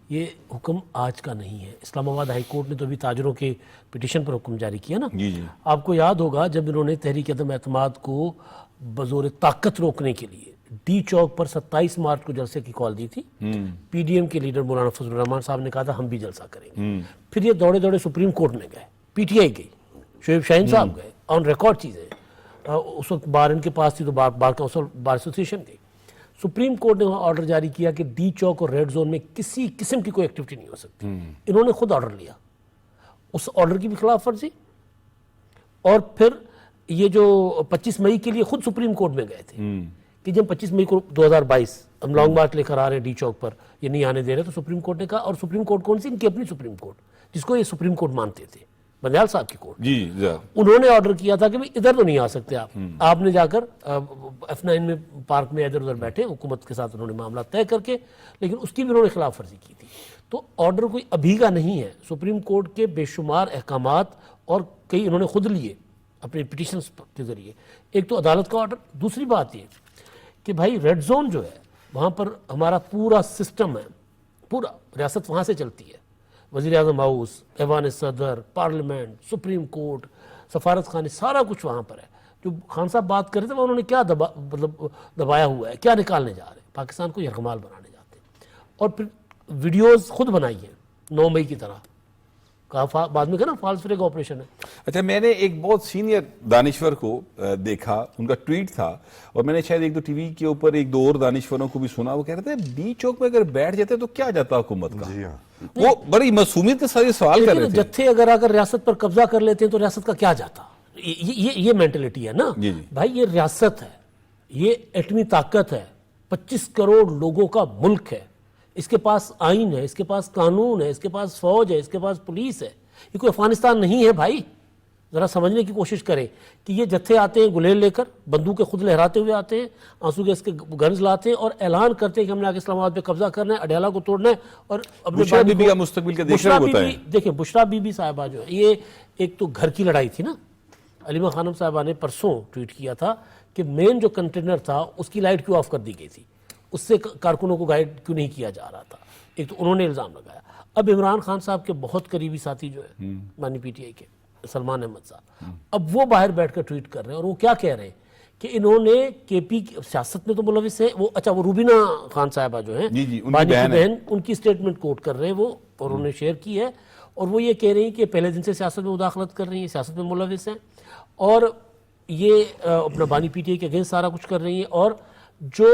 یہ حکم آج کا نہیں ہے. اسلام آباد ہائی کورٹ نے تو ابھی تاجروں کے پٹیشن پر حکم جاری کیا نا. آپ کو یاد ہوگا جب انہوں نے تحریک عدم اعتماد کو بزور طاقت روکنے کے لیے ڈی چوک پر 27 مارچ کو جلسے کی کال دی تھی، پی ڈی ایم کے لیڈر مولانا فضل الرحمان صاحب نے کہا تھا ہم بھی جلسہ کریں گے. پھر یہ دوڑے دوڑے سپریم کورٹ میں گئے، پی ٹی آئی گئی، شعیب شاہین صاحب گئے، آن ریکارڈ چیزیں. اس وقت بار ان کے پاس تھی تو بار کونسل بار ایسوسیشن گئی. سپریم کورٹ نے وہاں آرڈر جاری کیا کہ ڈی چوک اور ریڈ زون میں کسی قسم کی کوئی ایکٹیویٹی نہیں ہو سکتی. انہوں نے خود آرڈر لیا، اس آرڈر کی بھی خلاف ورزی. اور پھر یہ جو 25 مئی کے لیے خود سپریم کورٹ میں گئے تھے کہ جب 25 مئی کو 2022 ہم لانگ مارچ لے کر آ رہے ہیں ڈی چوک پر، یہ نہیں آنے دے رہے، تو سپریم کورٹ نے کہا، اور سپریم کورٹ کون سی؟ ان کی اپنی سپریم کورٹ جس کو یہ سپریم کورٹ مانتے تھے، بندیال صاحب کی کورٹ. انہوں نے آرڈر کیا تھا کہ ادھر تو نہیں آ سکتے آپ نے جا کر F9 میں پارک میں ادھر ادھر بیٹھے، حکومت کے ساتھ انہوں نے معاملہ طے کر کے، لیکن اس کی بھی انہوں نے خلاف ورزی کی تھی. تو آرڈر کوئی ابھی کا نہیں ہے. سپریم کورٹ کے بے شمار احکامات اور کئی انہوں نے خود لیے اپنے پٹیشنز کے ذریعے. ایک تو عدالت کا آرڈر, دوسری بات یہ کہ بھائی ریڈ زون جو ہے وہاں پر ہمارا پورا سسٹم ہے, پورا ریاست وہاں سے چلتی ہے. وزیر اعظم ہاؤس, ایوان صدر, پارلیمنٹ, سپریم کورٹ, سفارت خانے, سارا کچھ وہاں پر ہے. جو خان صاحب بات کر رہے تھے وہ انہوں نے کیا مطلب دبایا ہوا ہے, کیا نکالنے جا رہے ہیں, پاکستان کو یرغمال بنانے جاتے ہیں. اور پھر ویڈیوز خود بنائی ہیں 9 مئی کی طرح, کہا بعد میں کہا نا فالس فلیگ آپریشن ہے. اچھا, میں نے ایک بہت سینئر دانشور کو دیکھا, ان کا ٹویٹ تھا, اور میں نے شاید ایک دو ٹی وی کے اوپر ایک دو اور دانشوروں کو بھی سنا, وہ کہہ رہے تھے بی چوک میں اگر بیٹھ جاتے تو کیا جاتا حکومت کا. جی ہاں, وہ بڑی معصومیت کے ساتھ یہ سوال کر رہے تھے. جتھے اگر ریاست پر قبضہ کر لیتے ہیں تو ریاست کا کیا جاتا, یہ مینٹلٹی ہے نا. بھائی یہ ریاست ہے, یہ ایٹمی طاقت ہے, 25 کروڑ لوگوں کا ملک ہے, اس کے پاس آئین ہے, اس کے پاس قانون ہے, اس کے پاس فوج ہے, اس کے پاس پولیس ہے. یہ کوئی افغانستان نہیں ہے بھائی. ذرا سمجھنے کی کوشش کریں کہ یہ جتھے آتے ہیں گلیل لے کر, بندوقیں خود لہراتے ہوئے آتے ہیں, آنسو گیس کے گنز لاتے ہیں اور اعلان کرتے ہیں کہ ہم نے آگے اسلام آباد پہ قبضہ کرنا ہے, اڈیالہ کو توڑنا ہے. اور بشرا بی بی کا مستقبل کا دیکھ رہے ہوتا ہے. دیکھیں بشرا بی بی صاحبہ جو ہے, یہ ایک تو گھر کی لڑائی تھی نا. علیمہ خانم صاحبہ نے پرسوں ٹویٹ کیا تھا کہ مین جو کنٹینر تھا اس کی لائٹ کیوں آف کر دی گئی تھی, اس سے کارکنوں کو گائیڈ کیوں نہیں کیا جا رہا تھا. ایک تو انہوں نے الزام لگایا. اب عمران خان صاحب کے بہت قریبی ساتھی جو ہے بانی پی ٹی آئی کے, سلمان احمد صاحب, اب وہ باہر بیٹھ کر ٹویٹ کر رہے ہیں اور وہ کیا کہہ رہے ہیں کہ انہوں نے کے پی سیاست میں تو ملوث ہے وہ. اچھا, وہ روبینہ خان صاحبہ جو ہیں بانی کی بہن, ان کی سٹیٹمنٹ کوٹ کر رہے ہیں وہ, اور انہوں نے شیئر کی ہے, اور وہ یہ کہہ رہی ہیں کہ پہلے دن سے سیاست میں مداخلت کر رہی ہیں, سیاست میں ملوث ہیں, اور یہ اپنا بانی پی ٹی آئی کے اگینسٹ سارا کچھ کر رہی ہیں. اور جو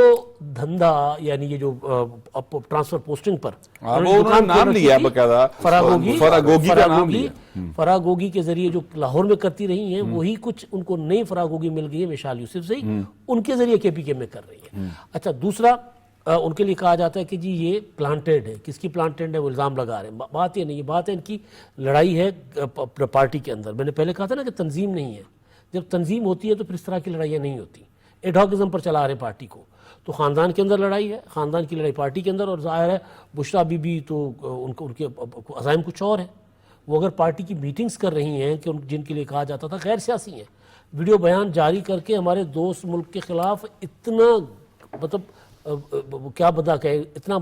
دھندا یعنی یہ جو ٹرانسفر پوسٹنگ پر نام لیا باقاعدہ, فراگوگی کے ذریعے جو لاہور میں کرتی رہی ہیں وہی کچھ ان کو نئی فراگوگی مل گئی ہے وشال یوسف سے, ان کے ذریعے کے پی کے میں کر رہی ہے. اچھا, دوسرا ان کے لیے کہا جاتا ہے کہ جی یہ پلانٹیڈ ہے. کس کی پلانٹیڈ ہے, وہ الزام لگا رہے ہیں. بات یہ نہیں ہے, بات ہے ان کی لڑائی ہے پارٹی کے اندر. میں نے پہلے کہا تھا نا کہ تنظیم نہیں ہے. جب تنظیم ہوتی ہے تو پھر اس طرح کی لڑائیاں نہیں ہوتی. ایڈھاکزم پر چلا رہے پارٹی کو, تو خاندان کے اندر لڑائی ہے, خاندان کی لڑائی پارٹی کے اندر. اور ظاہر ہے بشرا بی بی تو ان کے عزائم کچھ اور ہیں. وہ اگر پارٹی کی میٹنگز کر رہی ہیں کہ جن کے لیے کہا جاتا تھا غیر سیاسی ہیں, ویڈیو بیان جاری کر کے ہمارے دوست ملک کے خلاف اتنا مطلب کیا بتا کہ اتنا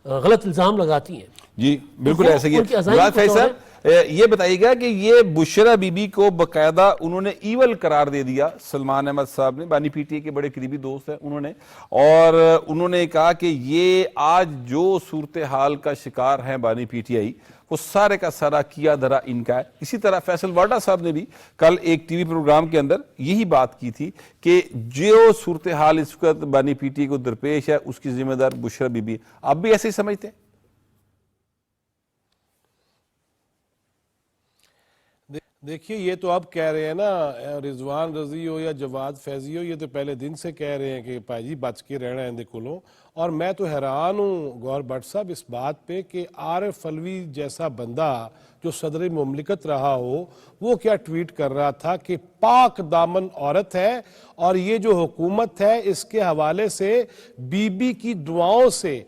غلط الزام لگاتی ہیں. جی بالکل ایسے ہی ہے. یہ بتائیے گا کہ یہ بشرا بی بی کو باقاعدہ انہوں نے ایول قرار دے دیا سلمان احمد صاحب نے, بانی پی ٹی آئی کے بڑے قریبی دوست ہیں انہوں نے, اور انہوں نے کہا کہ یہ آج جو صورتحال کا شکار ہیں بانی پی ٹی آئی وہ سارے کا سارا کیا دھرا ان کا ہے. اسی طرح فیصل واڈا صاحب نے بھی کل ایک ٹی وی پروگرام کے اندر یہی بات کی تھی کہ جو صورتحال اس وقت بانی پی ٹی آئی کو درپیش ہے اس کی ذمہ دار بشرا بی بی. آپ بھی ایسے ہی سمجھتے ہیں؟ دیکھیے, یہ تو اب کہہ رہے ہیں نا, رضوان رضی ہو یا جواد فیضی ہو, یہ تو پہلے دن سے کہہ رہے ہیں کہ بھائی جی بچ کے رہنا ہے کلوں. اور میں تو حیران ہوں گور بٹ صاحب اس بات پہ کہ عارف علوی جیسا بندہ جو صدر مملکت رہا ہو وہ کیا ٹویٹ کر رہا تھا کہ پاک دامن عورت ہے, اور یہ جو حکومت ہے اس کے حوالے سے بی بی کی دعاؤں سے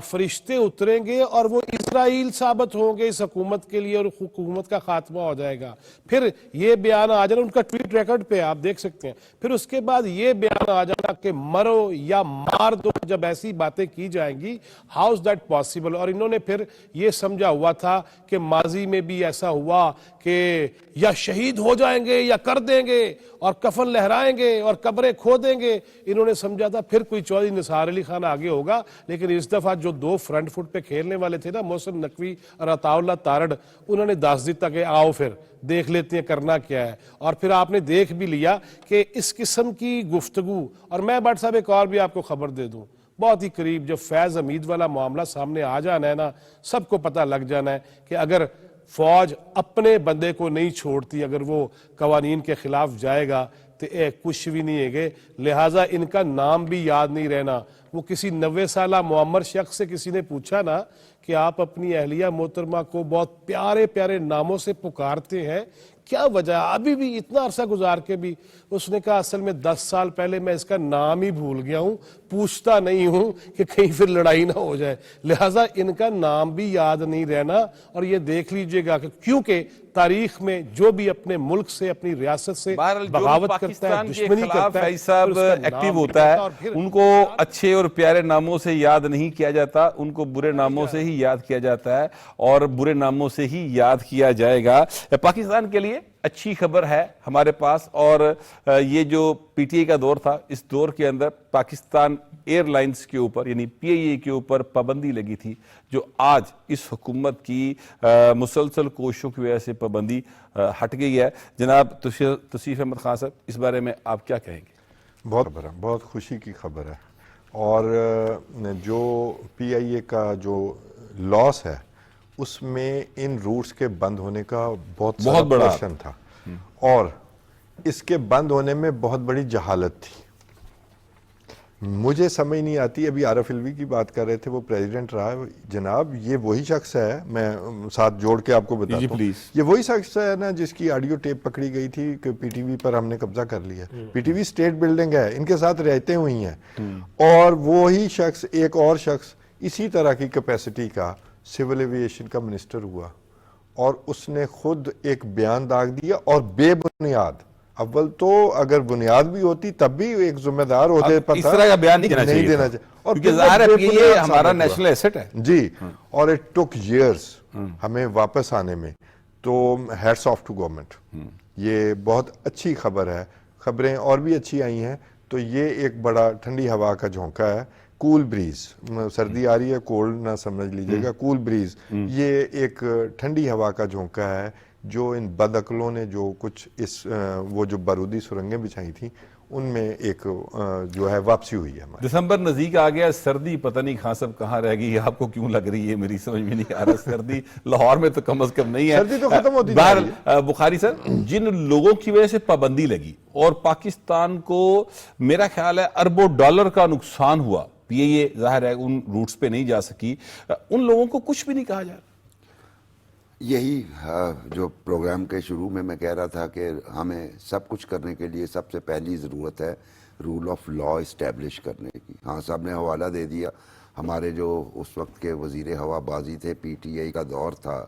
فرشتے اتریں گے اور وہ اسرائیل ثابت ہوں گے اس حکومت کے لیے, اور حکومت کا خاتمہ ہو جائے گا. پھر یہ بیان آ جانا, ان کا ٹویٹ ریکارڈ پہ آپ دیکھ سکتے ہیں, پھر اس کے بعد یہ بیان آ جانا کہ مرو یا مار دو. جب ایسی باتیں کی جائیں گی, ہاؤ از دیٹ پاسبل. اور انہوں نے پھر یہ سمجھا ہوا تھا کہ ماضی میں بھی ایسا ہوا کہ یا شہید ہو جائیں گے یا کر دیں گے اور کفن لہرائیں گے اور قبریں کھو دیں گے. انہوں نے سمجھا تھا پھر کوئی چودھری نثار علی خان آگے ہوگا. لیکن اس دفعہ جو دو فرنٹ فٹ پہ کھیلنے والے تھے نا, محسن نقوی اور عطا اللہ تارڑ, انہوں نے دس دیتا کہ آؤ پھر دیکھ لیتے ہیں کرنا کیا ہے. اور پھر آپ نے دیکھ بھی لیا کہ اس قسم کی گفتگو. اور میں بٹ صاحب ایک اور بھی آپ کو خبر دے دوں, بہت ہی قریب جب فیض حمید والا معاملہ سامنے آ جانا ہے نا, سب کو پتہ لگ جانا ہے کہ اگر فوج اپنے بندے کو نہیں چھوڑتی, اگر وہ قوانین کے خلاف جائے گا تو کچھ بھی نہیں ہے گے. لہٰذا ان کا نام بھی یاد نہیں رہنا. وہ کسی 90 سالہ معمر شخص سے کسی نے پوچھا نا کہ آپ اپنی اہلیہ محترمہ کو بہت پیارے پیارے ناموں سے پکارتے ہیں, کیا وجہ ہے؟ ابھی بھی اتنا عرصہ گزار کے بھی اس نے کہا اصل میں 10 سال پہلے میں اس کا نام ہی بھول گیا ہوں, پوچھتا نہیں ہوں کہ کہیں پھر لڑائی نہ ہو جائے, لہٰذا ان کا نام بھی یاد نہیں رہنا. اور یہ دیکھ لیجئے گا کہ کیونکہ تاریخ میں جو بھی اپنے ملک سے, اپنی ریاست سے بہرحال جو بغاوت کرتا ہے, پاکستان کے دشمنی خلاف کرتا ہے, فیض صاحب پھر اس کا ایکٹیو نام ہوتا ہے, اور پھر ان کو اچھے اور پیارے ناموں سے یاد نہیں کیا جاتا, ان کو برے ناموں سے ہی یاد کیا جاتا ہے اور برے ناموں سے ہی یاد کیا جائے گا. پاکستان کے لیے اچھی خبر ہے ہمارے پاس, اور یہ جو پی ٹی آئی کا دور تھا, اس دور کے اندر پاکستان ایئر لائنز کے اوپر یعنی پی آئی اے کے اوپر پابندی لگی تھی, جو آج اس حکومت کی مسلسل کوششوں کی وجہ سے پابندی ہٹ گئی ہے. جناب توصیف احمد خان صاحب, اس بارے میں آپ کیا کہیں گے؟ بہت خوشی کی خبر ہے, اور جو پی آئی اے کا جو لاس ہے اس میں ان روٹس کے بند ہونے کا بہت بڑا پورشن تھا, اور اس کے بند ہونے میں بہت بڑی جہالت تھی. مجھے سمجھ نہیں آتی, ابھی عارف علوی کی بات کر رہے تھے, وہ پریزیڈنٹ رہا ہے, جناب یہ وہی شخص ہے, میں ساتھ جوڑ کے آپ کو بتاتا ہوں, یہ وہی شخص ہے نا جس کی آڈیو ٹیپ پکڑی گئی تھی کہ پی ٹی وی پر ہم نے قبضہ کر لیا. P T V state building ہے, ان کے ساتھ رہتے ہوئی ہیں, اور وہی شخص ایک اور شخص اسی طرح کی کیپیسٹی کا سول ایویشن کا منسٹر ہوا, اور اس نے خود ایک بیان داغ دیا, اور بے بنیاد. اول تو اگر بنیاد بھی ہوتی تب بھی ایک ذمہ دار عہدے پر اس طرح کا بیان نہیں دینا چاہیے, اور کیونکہ ظاہر ہے کہ یہ ہمارا نیشنل ایسٹ ہے جی, اور اٹ ٹک ایئرس ہمیں واپس آنے میں. تو ہیٹس آف ٹو گورنمنٹ, یہ بہت اچھی خبر ہے. خبریں اور بھی اچھی آئی ہیں, تو یہ ایک بڑا ٹھنڈی ہوا کا جھونکا ہے, کول بریز, سردی آ رہی ہے, کولڈ نہ سمجھ لیجئے گا, کول بریز, یہ ایک ٹھنڈی ہوا کا جھونکا ہے جو ان بدعقلوں نے جو کچھ اس وہ جو بارودی سرنگیں بچھائی تھیں ان میں ایک جو ہے واپسی ہوئی ہے. دسمبر نزدیک آ گیا, سردی پتہ نہیں خان صاحب کہاں رہ گئی, آپ کو کیوں لگ رہی ہے, میری سمجھ میں نہیں آ رہا. سردی لاہور میں تو کم از کم نہیں ہے, سردی تو ختم ہوتی جا رہی ہے. بخاری سر, جن لوگوں کی وجہ سے پابندی لگی اور پاکستان کو میرا خیال ہے اربوں ڈالر کا نقصان ہوا, پی اے ظاہر ہے ان روٹس پہ نہیں جا سکی, ان لوگوں کو کچھ بھی نہیں کہا جا رہا. یہی جو پروگرام کے شروع میں کہہ رہا تھا کہ ہمیں سب کچھ کرنے کے لیے سب سے پہلی ضرورت ہے رول آف لا اسٹیبلش کرنے کی. ہاں صاحب نے حوالہ دے دیا, ہمارے جو اس وقت کے وزیر ہوا بازی تھے, پی ٹی آئی کا دور تھا,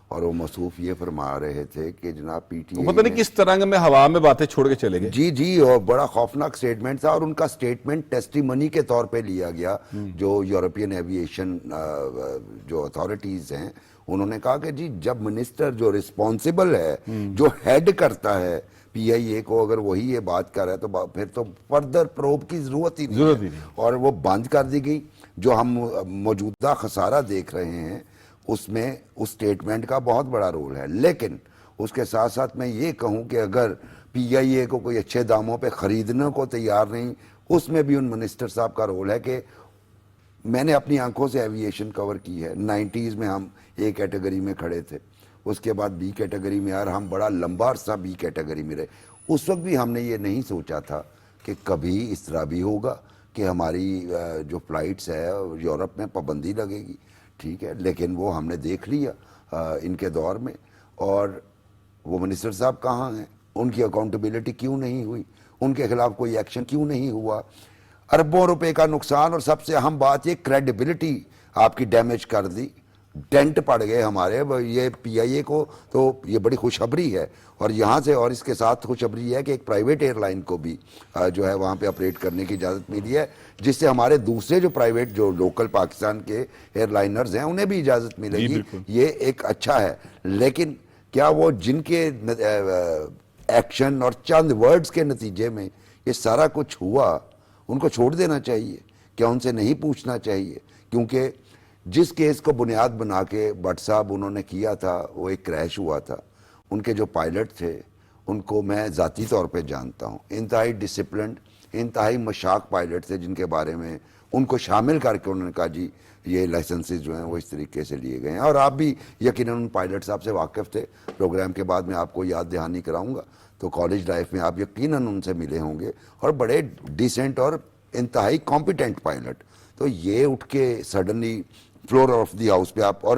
اور وہ موصوف یہ فرما رہے تھے کہ جناب پی ٹی آئی پتہ نہیں کس طرح میں ہوا میں باتیں چھوڑ کے چلے گئے. جی, اور بڑا خوفناک سٹیٹمنٹ تھا, اور ان کا سٹیٹمنٹ ٹیسٹیمنی کے طور پہ لیا گیا. جو یورپین ایویشن جو اتھارٹیز ہیں, انہوں نے کہا کہ جی جب منسٹر جو رسپانسبل ہے, جو ہیڈ کرتا ہے پی آئی اے کو, اگر وہی یہ بات کر رہا ہے تو پھر تو فردر پروب کی ضرورت ہی نہیں ہے, اور وہ بند کر دی گئی. جو ہم موجودہ خسارہ دیکھ رہے ہیں اس میں اس سٹیٹمنٹ کا بہت بڑا رول ہے. لیکن اس کے ساتھ ساتھ میں یہ کہوں کہ اگر پی آئی اے کو کوئی اچھے داموں پہ خریدنے کو تیار نہیں, اس میں بھی ان منسٹر صاحب کا رول ہے. کہ میں نے اپنی آنکھوں سے ایویشن کور کی ہے, 90s میں ہم اے کیٹیگری میں کھڑے تھے, اس کے بعد بی کیٹیگری میں, ہم بڑا لمبا عرصہ بی کیٹیگری میں رہے. اس وقت بھی ہم نے یہ نہیں سوچا تھا کہ کبھی اس طرح بھی ہوگا کہ ہماری جو فلائٹس ہے یورپ میں پابندی لگے گی. ٹھیک ہے, لیکن وہ ہم نے دیکھ لیا ان کے دور میں. اور وہ منسٹر صاحب کہاں ہیں, ان کی اکاؤنٹیبلٹی کیوں نہیں ہوئی, ان کے خلاف کوئی ایکشن کیوں نہیں ہوا. اربوں روپے کا نقصان, اور سب سے اہم بات یہ کریڈیبلٹی آپ کی ڈیمیج کر دی, ڈینٹ پڑ گئے ہمارے. یہ پی آئی اے کو تو یہ بڑی خوشخبری ہے, اور یہاں سے اور اس کے ساتھ خوشخبری ہے کہ ایک پرائیویٹ ایئر لائن کو بھی جو ہے وہاں پہ آپریٹ کرنے کی اجازت ملی ہے, جس سے ہمارے دوسرے جو پرائیویٹ جو لوکل پاکستان کے ایئر لائنرز ہیں انہیں بھی اجازت ملے گی. یہ ایک اچھا ہے. لیکن کیا وہ جن کے ایکشن اور چند ورڈز کے نتیجے میں یہ سارا کچھ ہوا, ان کو چھوڑ دینا چاہیے؟ کیا ان سے نہیں پوچھنا چاہیے؟ کیونکہ جس کیس کو بنیاد بنا کے بٹ صاحب انہوں نے کیا تھا وہ ایک کریش ہوا تھا. ان کے جو پائلٹ تھے ان کو میں ذاتی طور پہ جانتا ہوں, انتہائی ڈسپلنڈ, انتہائی مشاق پائلٹ تھے, جن کے بارے میں ان کو شامل کر کے انہوں نے کہا جی یہ لائسنسز جو ہیں وہ اس طریقے سے لیے گئے ہیں. اور آپ بھی یقیناً ان پائلٹ صاحب سے واقف تھے. پروگرام کے بعد میں آپ کو یاد دہانی کراؤں گا, تو کالج لائف میں آپ یقیناً ان سے ملے ہوں گے, اور بڑے ڈیسنٹ اور انتہائی کمپیٹنٹ پائلٹ. تو یہ اٹھ کے suddenly floor of the house پہ آپ, اور